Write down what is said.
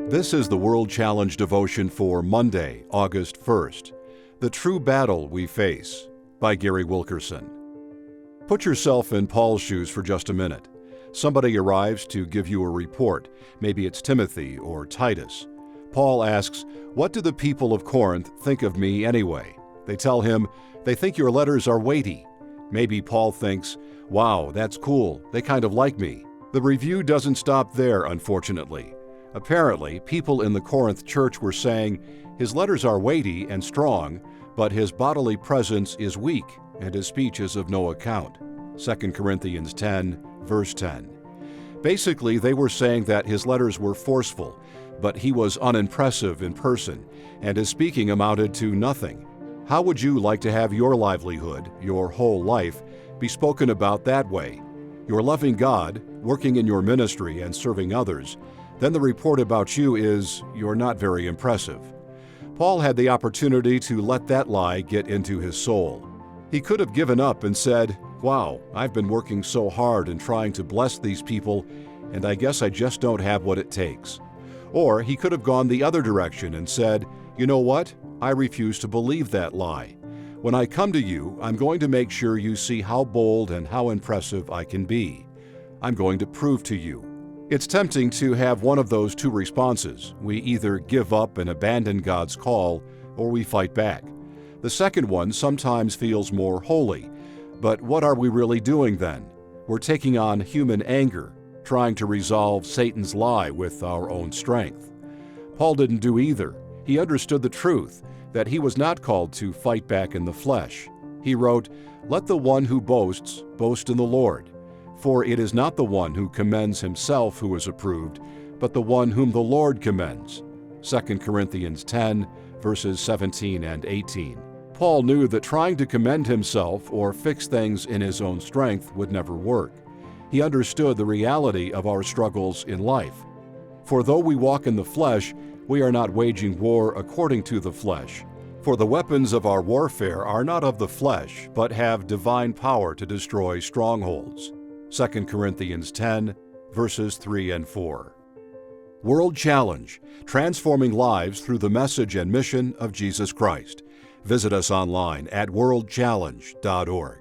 This is the World Challenge devotion for Monday, August 1st. The True Battle We Face by Gary Wilkerson. Put yourself in Paul's shoes for just a minute. Somebody arrives to give you a report. Maybe it's Timothy or Titus. Paul asks, "What do the people of Corinth think of me anyway?" They tell him, "They think your letters are weighty." Maybe Paul thinks, "Wow, that's cool. They kind of like me." The review doesn't stop there, unfortunately. Apparently, people in the Corinth church were saying, "His letters are weighty and strong, but his bodily presence is weak, and his speech is of no account." 2 Corinthians 10, verse 10. Basically, they were saying that his letters were forceful, but he was unimpressive in person, and his speaking amounted to nothing. How would you like to have your livelihood, your whole life, be spoken about that way? You're loving God, working in your ministry and serving others, then the report about you is, "You're not very impressive." Paul had the opportunity to let that lie get into his soul. He could have given up and said, "Wow, I've been working so hard and trying to bless these people, and I guess I just don't have what it takes." Or he could have gone the other direction and said, "You know what? I refuse to believe that lie. When I come to you, I'm going to make sure you see how bold and how impressive I can be. I'm going to prove to you." It's tempting to have one of those two responses. We either give up and abandon God's call, or we fight back. The second one sometimes feels more holy. But what are we really doing then? We're taking on human anger, trying to resolve Satan's lie with our own strength. Paul didn't do either. He understood the truth, that he was not called to fight back in the flesh. He wrote, "Let the one who boasts, boast in the Lord. For it is not the one who commends himself who is approved, but the one whom the Lord commends." 2 Corinthians 10, verses 17 and 18. Paul knew that trying to commend himself or fix things in his own strength would never work. He understood the reality of our struggles in life. "For though we walk in the flesh, we are not waging war according to the flesh. For the weapons of our warfare are not of the flesh, but have divine power to destroy strongholds." 2 Corinthians 10, verses 3 and 4. World Challenge, transforming lives through the message and mission of Jesus Christ. Visit us online at worldchallenge.org.